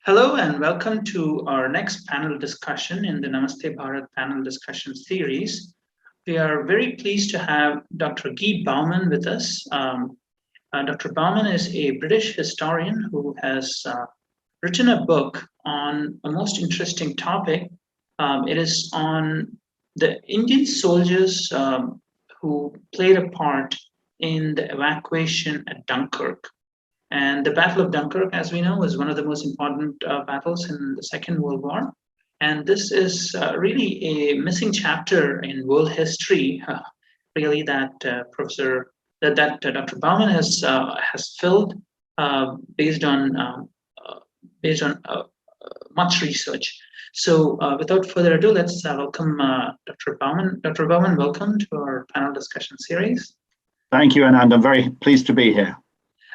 Hello and welcome to our next panel discussion in the Namaste Bharat panel discussion series. We are very pleased to have Dr. Ghee Bowman with us. Dr. Bowman is a British historian who has written a book on a most interesting topic. It is on the Indian soldiers who played a part in the evacuation at Dunkirk. And the Battle of Dunkirk, as we know, was one of the most important battles in the Second World War. And this is really a missing chapter in world history, really that Dr. Bauman has filled based on much research. So, without further ado, let's welcome Dr. Bauman. Dr. Bauman, welcome to our panel discussion series. Thank you, Anand. I'm very pleased to be here.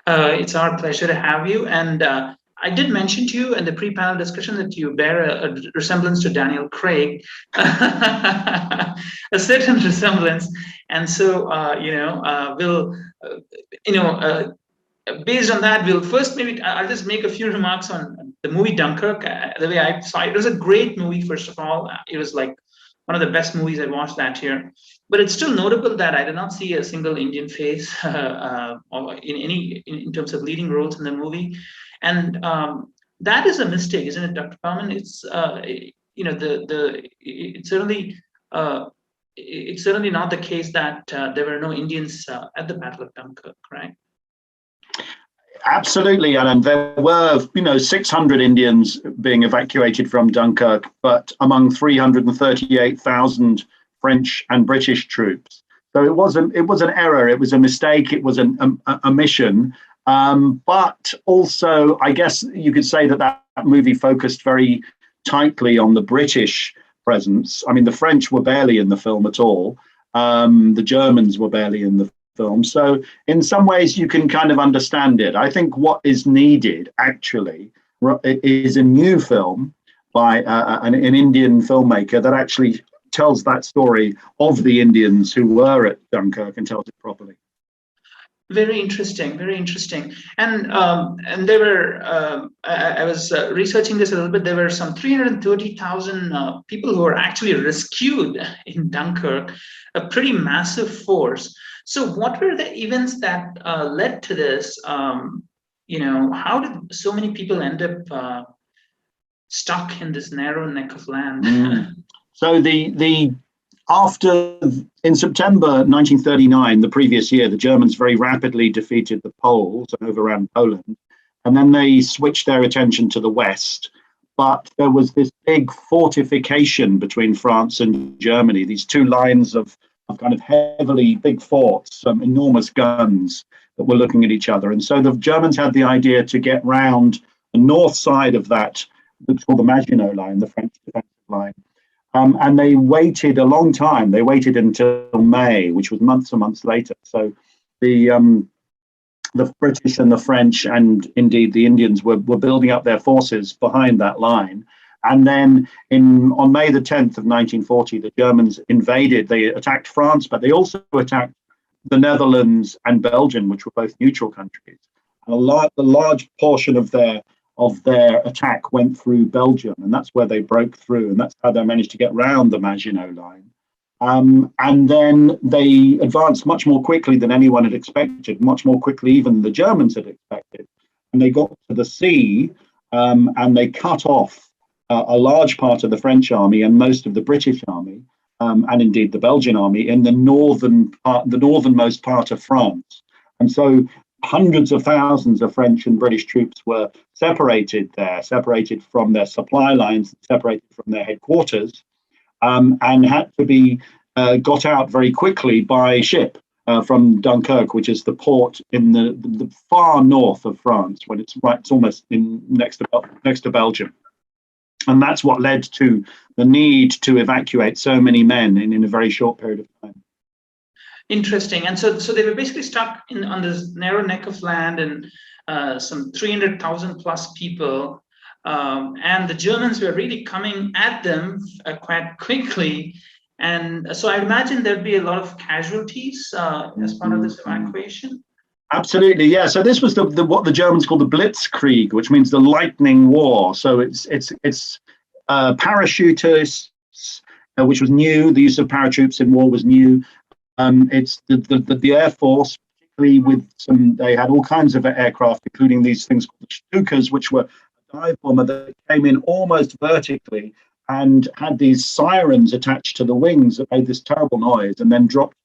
It's our pleasure to have you. And I did mention to you in the pre-panel discussion that you bear a resemblance to Daniel Craig, a certain resemblance. And so, based on that, we'll first I'll just make a few remarks on the movie Dunkirk. The way I saw it, it was a great movie. First of all, it was like one of the best movies I watched that year. But it's still notable that I did not see a single Indian face in terms of leading roles in the movie, and that is a mistake, isn't it, Dr. Bowman? It's it's certainly not the case that there were no Indians at the Battle of Dunkirk, right? Absolutely, Alan. There were, 600 Indians being evacuated from Dunkirk, but among 338,000 French and British troops. So it was an error. It was a mistake. It was a mission. But also, I guess you could say that movie focused very tightly on the British presence. I mean, the French were barely in the film at all. The Germans were barely in the film. So in some ways, you can kind of understand it. I think what is needed actually is a new film by an Indian filmmaker that actually tells that story of the Indians who were at Dunkirk and tells it properly. Very interesting, very interesting. And there were, I was researching this a little bit, there were some 330,000 people who were actually rescued in Dunkirk, a pretty massive force. So what were the events that led to this? How did so many people end up stuck in this narrow neck of land? So in September 1939, the previous year, the Germans very rapidly defeated the Poles and overran Poland, and then they switched their attention to the west. But there was this big fortification between France and Germany, these two lines of kind of heavily big forts, some enormous guns that were looking at each other. And so the Germans had the idea to get round the north side of that, it's called the Maginot Line, the French defensive line. And they waited a long time. They waited until May, which was months and months later. So the British and the French and indeed the Indians were building up their forces behind that line. And then on May the 10th of 1940, the Germans invaded. They attacked France, but they also attacked the Netherlands and Belgium, which were both neutral countries. And a large portion of their attack went through Belgium, and that's where they broke through, and that's how they managed to get round the Maginot Line. And then they advanced much more quickly than anyone had expected, much more quickly even the Germans had expected. And they got to the sea, and they cut off a large part of the French army and most of the British army, and indeed the Belgian army in the northernmost part of France. And so hundreds of thousands of French and British troops were separated from their supply lines, separated from their headquarters, and had to be got out very quickly by ship from Dunkirk, which is the port in the far north of France, when it's almost next to Belgium. And that's what led to the need to evacuate so many men in a very short period of time. Interesting. And so they were basically stuck on this narrow neck of land, and some 300,000 plus people. And the Germans were really coming at them quite quickly. And so I imagine there'd be a lot of casualties as part of this evacuation. Absolutely, yeah. So this was the what the Germans call the Blitzkrieg, which means the lightning war. So it's parachutists, which was new. The use of parachutes in war was new. It's the Air Force, particularly with some. They had all kinds of aircraft, including these things called Stukas, which were a dive bomber that came in almost vertically and had these sirens attached to the wings that made this terrible noise, and then dropped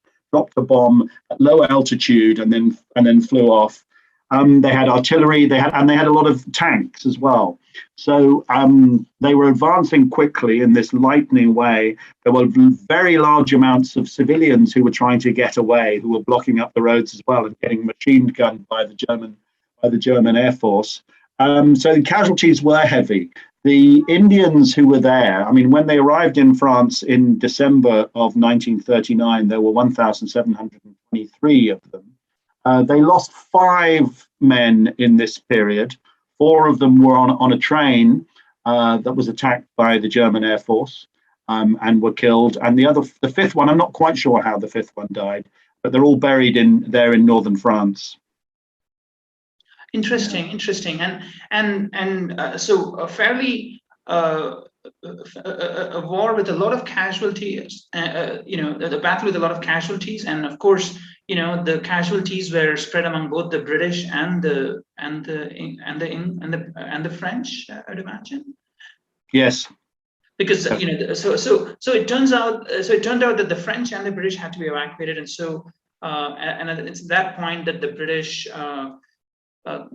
a bomb at lower altitude and then flew off. They had artillery, they had a lot of tanks as well. So they were advancing quickly in this lightning way. There were very large amounts of civilians who were trying to get away, who were blocking up the roads as well and getting machine gunned by the German Air Force. So the casualties were heavy. The Indians who were there, I mean, when they arrived in France in December of 1939, there were 1,723 of them. They lost 5 men in this period. 4 of them were on a train that was attacked by the German Air Force and were killed. And the 5th one, I'm not quite sure how the 5th one died, but they're all buried in northern France. Interesting. And so a fairly a war with a lot of casualties. The battle with a lot of casualties, and of course, the casualties were spread among both the British and the French, I'd imagine. Yes. Because so it turned out that the French and the British had to be evacuated, and so and it's at that point that the British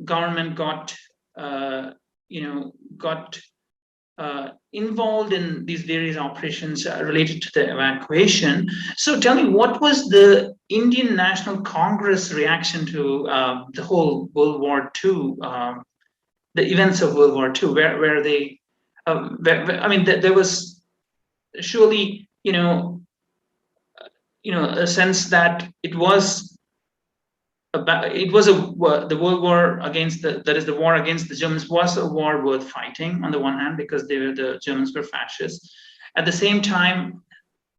government got involved in these various operations related to the evacuation. So tell me, what was the Indian National Congress reaction to the whole World War II, the events of World War II, where they, there was surely, a sense that the World War against the war against the Germans was a war worth fighting on the one hand, because the Germans were fascists. At the same time,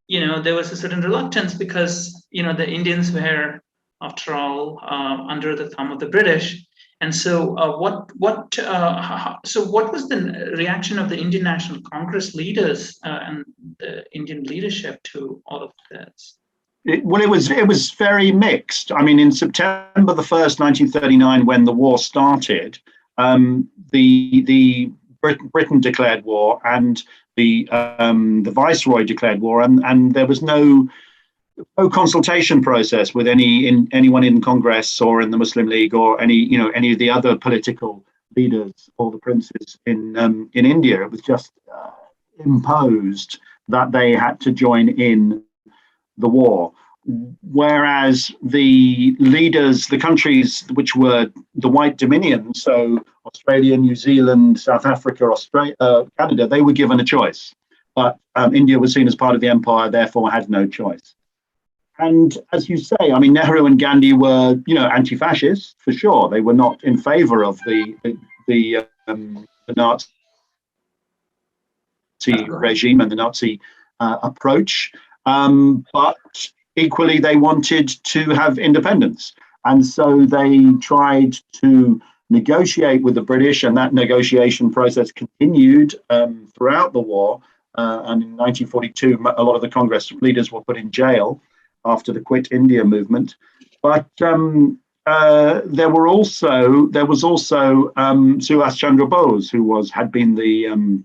there was a certain reluctance because, the Indians were, after all, under the thumb of the British. And so what was the reaction of the Indian National Congress leaders and the Indian leadership to all of this? It was very mixed. I mean, in September the 1st, 1939, when the war started, the Britain declared war and the Viceroy declared war, and there was no consultation process with anyone in Congress or in the Muslim League or any of the other political leaders or the princes in India. It was just imposed that they had to join in the war, whereas the leaders, the countries which were the white dominions, so Australia, New Zealand, South Africa, Canada, they were given a choice, but India was seen as part of the empire, therefore had no choice. And as you say, I mean, Nehru and Gandhi were, anti-fascists for sure. They were not in favor of the Nazi regime and the Nazi approach. But equally, they wanted to have independence. And so they tried to negotiate with the British, and that negotiation process continued throughout the war. And in 1942, a lot of the Congress leaders were put in jail after the Quit India movement. But there was also Subhas Chandra Bose, who had been the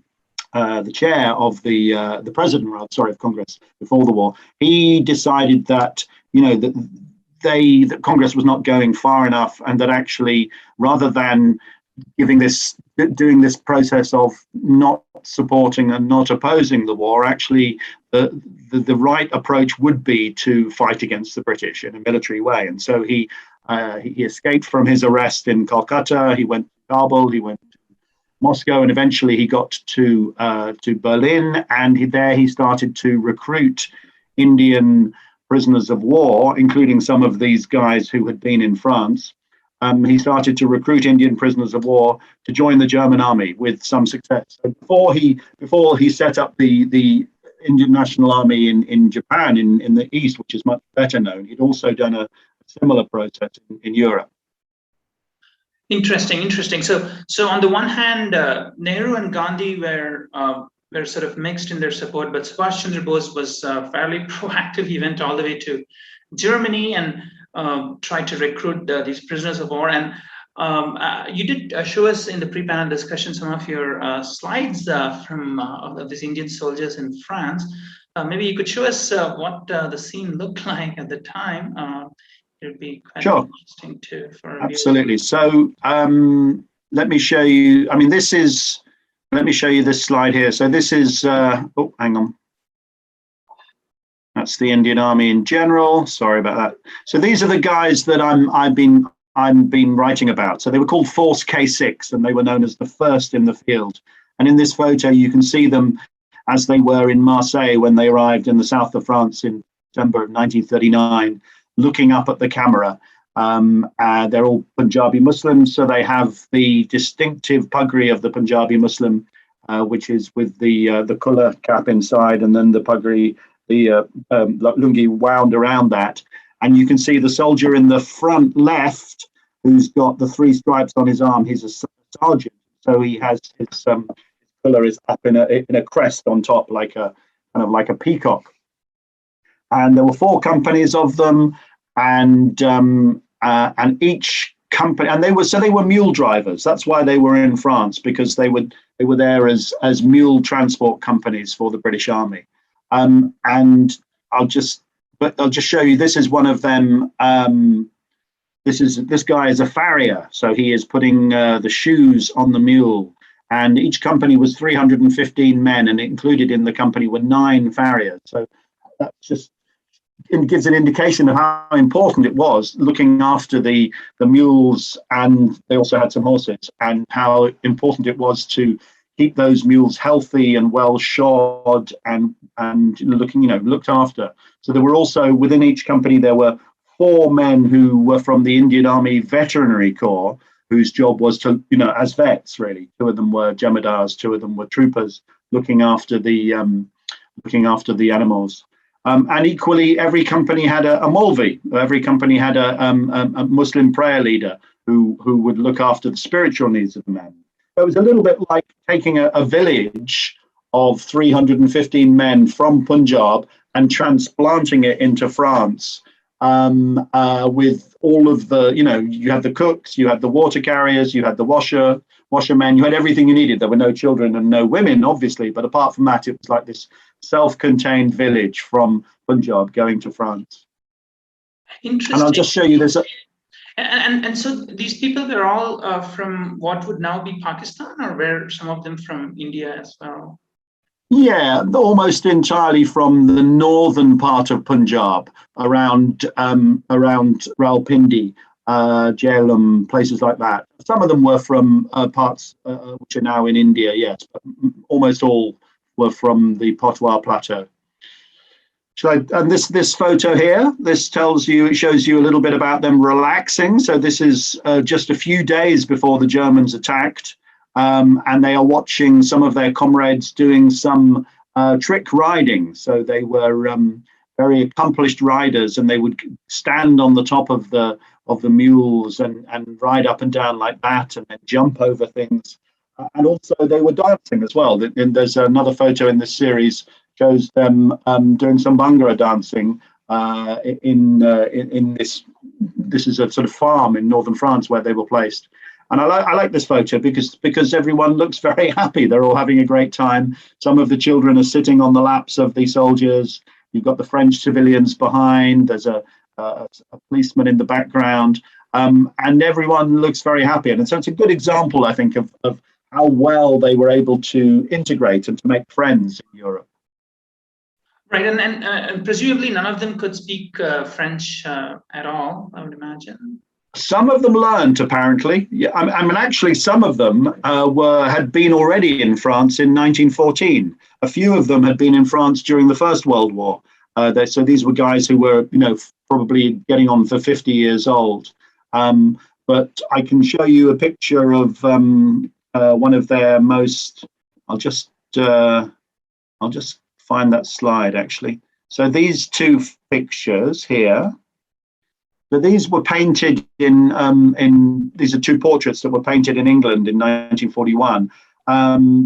chair of the president, of Congress before the war. He decided that that Congress was not going far enough, and that actually, rather than doing this process of not supporting and not opposing the war, actually the right approach would be to fight against the British in a military way. And so he escaped from his arrest in Calcutta. He went to Kabul. He went to Moscow, and eventually he got to Berlin. And he started to recruit Indian prisoners of war, including some of these guys who had been in France. He started to recruit Indian prisoners of war to join the German army with some success. So before he set up the Indian National Army in Japan, in the East, which is much better known, he'd also done a similar process in Europe. Interesting. So on the one hand, Nehru and Gandhi were sort of mixed in their support, but Subhash Chandra Bose was fairly proactive. He went all the way to Germany and tried to recruit these prisoners of war. And you did show us in the pre-panel discussion some of your slides from of these Indian soldiers in France. Maybe you could show us what the scene looked like at the time. It would be quite interesting too for absolutely. So let me show you. I mean, this is. Let me show you this slide here. So this is. Oh, hang on. That's the Indian Army in general. Sorry about that. So these are the guys that I've been writing about. So they were called Force K6, and they were known as the first in the field. And in this photo, you can see them as they were in Marseille when they arrived in the south of France in December of 1939. Looking up at the camera. They're all Punjabi Muslims, so they have the distinctive pugri of the Punjabi Muslim, which is with the kulla cap inside, and then the pugri, the lungi wound around that. And you can see the soldier in the front left, who's got the 3 stripes on his arm. He's a sergeant, so he has his kulla is up in a crest on top, like a kind of like a peacock. And there were 4 companies of them, and each company, and they were mule drivers. That's why they were in France, because they were there as mule transport companies for the British Army. And I'll just show you. This is one of them. This guy is a farrier, so he is putting the shoes on the mule. And each company was 315 men, and included in the company were 9 farriers. So that's just. It gives an indication of how important it was looking after the mules, and they also had some horses, and how important it was to keep those mules healthy and well shod and looked after. So there were also, within each company, there were 4 men who were from the Indian Army Veterinary Corps, whose job was to, as vets really. 2 of them were jamadars, 2 of them were troopers, looking after the animals. And equally, every company had a Maulvi. Every company had a Muslim prayer leader who would look after the spiritual needs of the men. It was a little bit like taking a village of 315 men from Punjab and transplanting it into France, with all of the, you had the cooks, you had the water carriers, you had the washermen, you had everything you needed. There were no children and no women, obviously, but apart from that, it was like this self-contained village from Punjab going to France. Interesting. And I'll just show you this. And so these people were all from what would now be Pakistan, or were some of them from India as well? Yeah, almost entirely from the northern part of Punjab, around Rawalpindi, Jhelum, places like that. Some of them were from parts which are now in India, yes, but almost all were from the Potwar Plateau. And this photo here, it shows you a little bit about them relaxing. So this is just a few days before the Germans attacked. And they are watching some of their comrades doing some trick riding. So they were very accomplished riders, and they would stand on the top of the mules and ride up and down like that, and then jump over things. And also they were dancing as well. And there's another photo in this series shows them doing some Bhangra dancing in this. This is a sort of farm in northern France where they were placed. And I like this photo because everyone looks very happy. They're all having a great time. Some of the children are sitting on the laps of the soldiers. You've got the French civilians behind. There's a policeman in the background. And everyone looks very happy. And so it's a good example, I think, of how well they were able to integrate and to make friends in Europe. Right. And presumably none of them could speak French at all, I would imagine. Some of them learned, apparently. Yeah, I mean, actually, some of them had been already in France in 1914. A few of them had been in France during the First World War. So these were guys who were, probably getting on for 50 years old. But I can show you a picture of one of their most. I'll just find that slide actually. So these 2 pictures here. But these were painted these are two portraits that were painted in England in 1941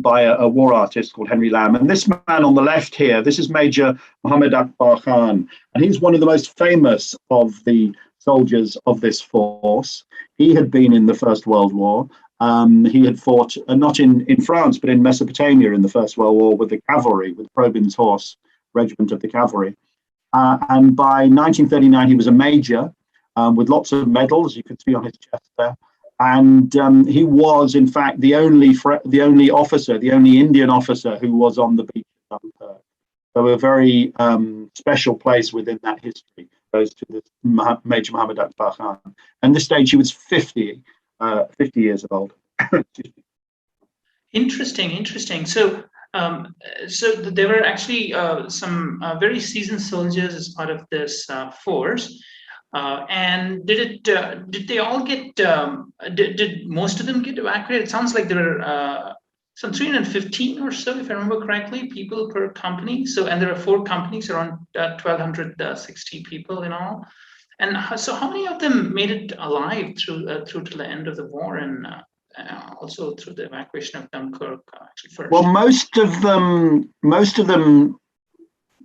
by a war artist called Henry Lamb. And this man on the left here, this is Major Muhammad Akbar Khan, and he's one of the most famous of the soldiers of this force. He had been in the First World War. He had fought not in France, but in Mesopotamia in the First World War with the cavalry, with Probyn's Horse Regiment of the Cavalry. And by 1939, he was a major with lots of medals, you can see on his chest there. And he was, in fact, the only officer, the only Indian officer who was on the beach of Dunkirk. So a very special place within that history goes to this Major Muhammad Akbar Khan. And this stage, he was 50 years old. Interesting. So there were actually some very seasoned soldiers as part of this force. And did they all get? Did most of them get evacuated? It sounds like there were some 315 or so, if I remember correctly, people per company. So, and there are 4 companies, around 1,260 people in all. And so, how many of them made it alive through to the end of the war, and also through the evacuation of Dunkirk? Actually, first. Well, most of them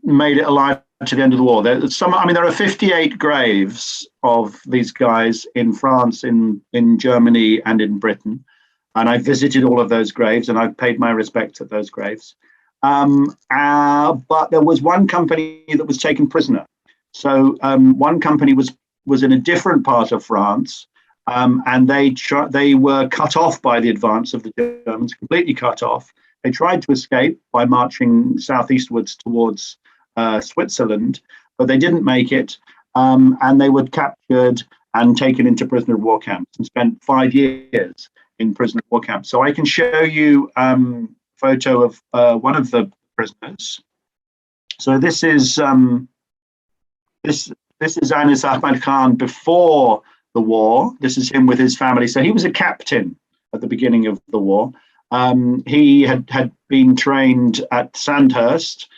made it alive to the end of the war. There are 58 graves of these guys in France, in Germany, and in Britain. And I visited all of those graves, and I paid my respects at those graves. But there was one company that was taken prisoner. So one company was in a different part of France, and they were cut off by the advance of the Germans, completely cut off. They tried to escape by marching southeastwards towards Switzerland, but they didn't make it, and they were captured and taken into prisoner of war camps and spent 5 years in prisoner of war camps. So I can show you a photo of one of the prisoners. So this is Anis Ahmad Khan before the war. This is him with his family. So he was a captain at the beginning of the war. He had been trained at Sandhurst.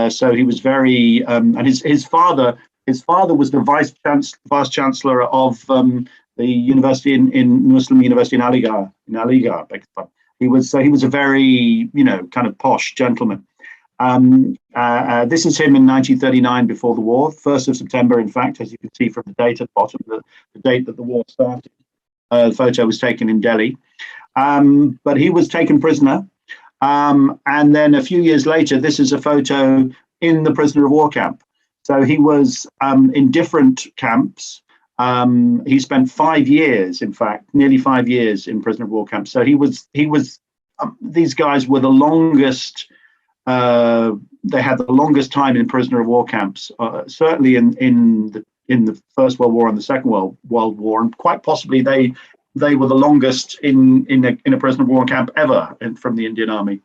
So he was very, and his father was the vice chancellor of the university in Muslim University in Aligarh. He was a very, kind of posh gentleman. This is him in 1939 before the war, 1st of September, in fact, as you can see from the date at the bottom, the date that the war started. The photo was taken in Delhi, but he was taken prisoner. And then a few years later, this is a photo in the prisoner of war camp. So he was in different camps. He spent 5 years, in fact, nearly 5 years in prisoner of war camp. So these guys were the longest. They had the longest time in prisoner of war camps, certainly in the First World War and the Second World War, and quite possibly they were the longest in a prisoner of war camp ever from the Indian Army.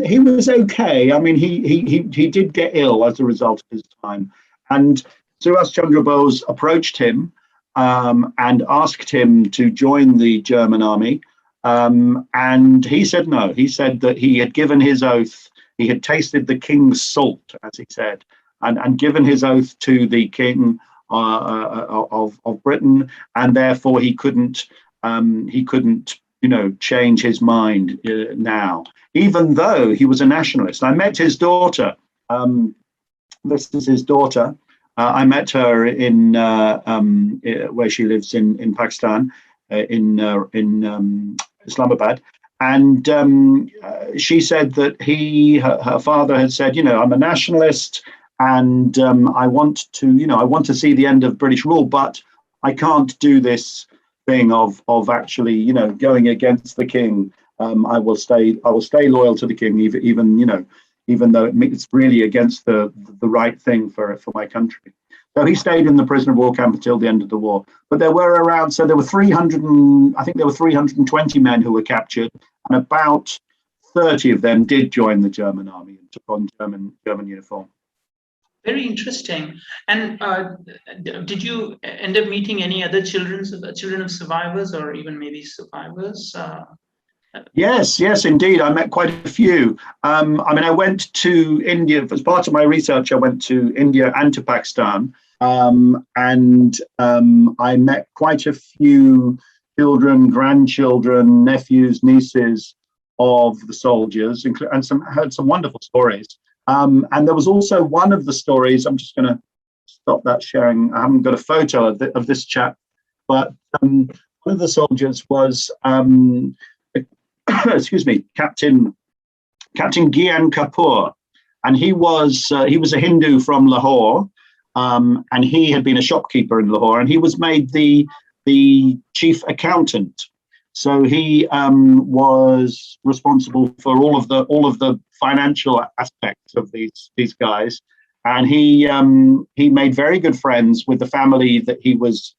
He was okay. I mean, he did get ill as a result of his time, and Subhas Chandra Bose approached him and asked him to join the German army, and he said no. He said that he had given his oath. He had tasted the king's salt, as he said, and given his oath to the king of Britain, and therefore he couldn't change his mind now, even though he was a nationalist. I met his daughter. This is his daughter. I met her in where she lives in Pakistan, in Islamabad. And she said that her father had said, I'm a nationalist, and I want to see the end of British rule, but I can't do this thing of actually, going against the king. I will stay loyal to the king, even though it's really against the right thing for my country. So he stayed in the prisoner of war camp until the end of the war. But there were there were 320 men who were captured, and about 30 of them did join the German army and took on German uniform. Very interesting. And did you end up meeting any other children of survivors, or even maybe survivors? Yes, indeed. I met quite a few. I went to India as part of my research. I went to India and to Pakistan. I met quite a few children, grandchildren, nephews, nieces of the soldiers, and heard some wonderful stories. And there was also one of the stories. I'm just going to stop that sharing. I haven't got a photo of this chap, but one of the soldiers was, excuse me, Captain Gyan Kapoor, and he was a Hindu from Lahore, and he had been a shopkeeper in Lahore, and he was made the chief accountant. So he was responsible for all of the financial aspects of these guys, and he made very good friends with the family that he was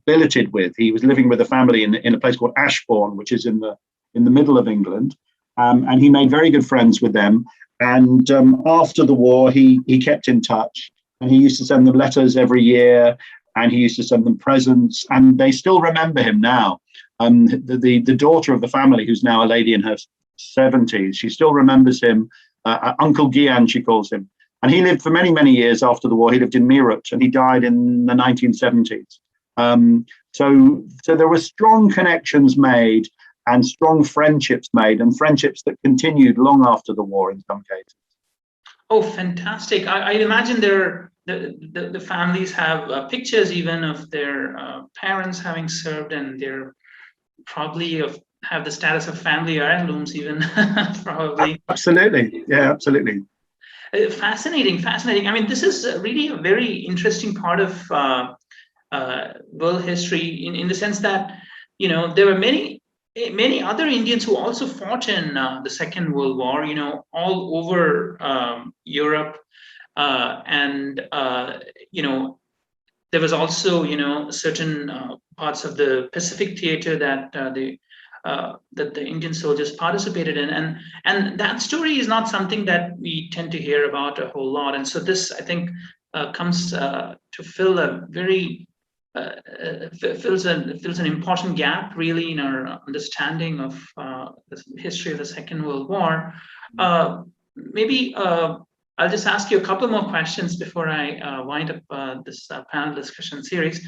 billeted with. He was living with a family in a place called Ashbourne, which is in the middle of England, and he made very good friends with them. And after the war, he kept in touch, and he used to send them letters every year, and he used to send them presents, and they still remember him now. The daughter of the family, who's now a lady in her 70s, she still remembers him. Uncle Gyan, she calls him. And he lived for many, many years after the war. He lived in Meerut, and he died in the 1970s. So there were strong connections made and strong friendships made, and friendships that continued long after the war in some cases. Oh, fantastic. I imagine the families have pictures even of their parents having served, and they're probably have the status of family heirlooms even, probably. Absolutely. Yeah, absolutely. Fascinating. I mean, this is really a very interesting part of world history in the sense that, there were many other Indians who also fought in the Second World War, all over Europe. And there was also, certain parts of the Pacific theater that the Indian soldiers participated in. And that story is not something that we tend to hear about a whole lot. And so this, I think, comes to fill a very fills an important gap, really, in our understanding of the history of the Second World War. Maybe I'll just ask you a couple more questions before I wind up this panel discussion series.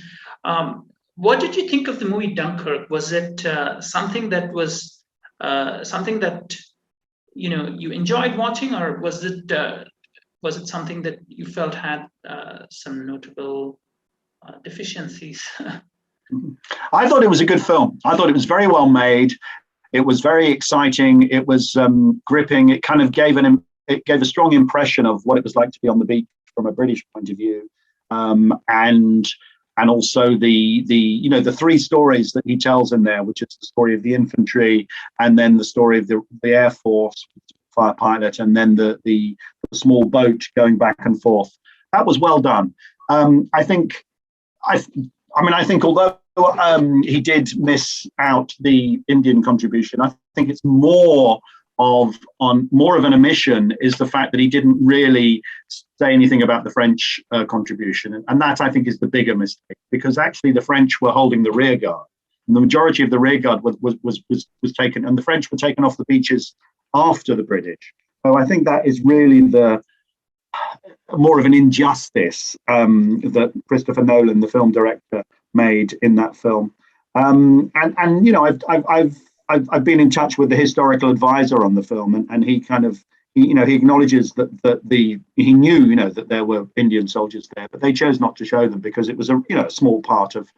What did you think of the movie Dunkirk? Was it something that was something that you enjoyed watching, or was it something that you felt had some notable deficiencies? I thought it was a good film. I thought it was very well made. It was very exciting. It was gripping. It kind of gave a strong impression of what it was like to be on the beach from a British point of view, and also the three stories that he tells in there, which is the story of the infantry, and then the story of the Air Force fire pilot, and then the small boat going back and forth. That was well done. I think although he did miss out the Indian contribution, I think it's more of an omission is the fact that he didn't really say anything about the French contribution, and that I think is the bigger mistake, because actually the French were holding the rear guard, and the majority of the rear guard was taken, and the French were taken off the beaches after the British. So I think that is really the more of an injustice that Christopher Nolan, the film director, made in that film. I've been in touch with the historical advisor on the film, and he kind of he acknowledges that he knew that there were Indian soldiers there, but they chose not to show them because it was a small part of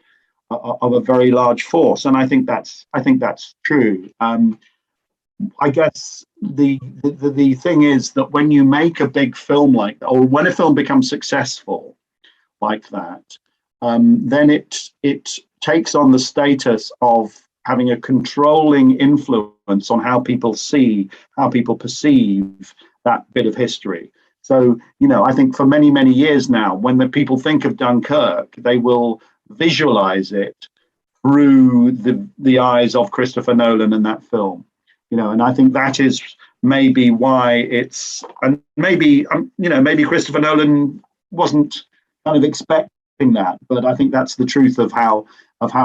a very large force, and I think that's true. I guess the thing is that when you make a big film like that, or when a film becomes successful like that, then it takes on the status of having a controlling influence on how people perceive that bit of history. So, I think for many, many years now, when the people think of Dunkirk, they will visualize it through the eyes of Christopher Nolan and that film. And I think that is maybe why it's, and maybe Christopher Nolan wasn't kind of expecting that, but I think that's the truth of how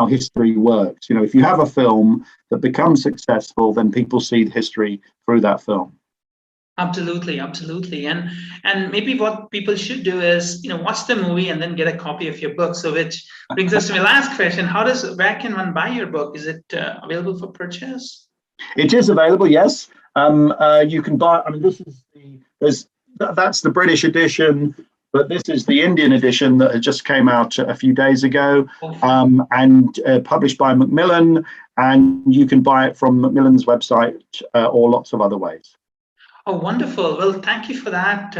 history works. If you have a film that becomes successful, then people see history through that film. Absolutely, absolutely. And maybe what people should do is, watch the movie and then get a copy of your book. So which brings us to my last question. Where can one buy your book? Is it available for purchase? It is available, yes. You can buy, I mean, that's the British edition, but this is the Indian edition that just came out a few days ago, and published by Macmillan, and you can buy it from Macmillan's website or lots of other ways. Oh, wonderful. Well, thank you for that.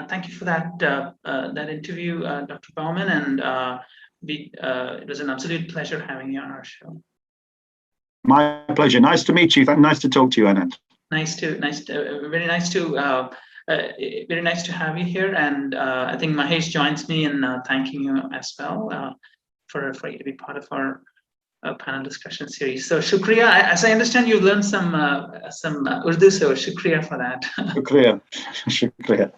Thank you for that interview, Dr. Bowman, and it was an absolute pleasure having you on our show. My pleasure. Nice to meet you. Nice to talk to you, Anand. Very nice to have you here. And I think Mahesh joins me in thanking you as well for you to be part of our panel discussion series. So shukriya. As I understand, you've learned some Urdu, so shukriya for that. Shukriya. Shukriya.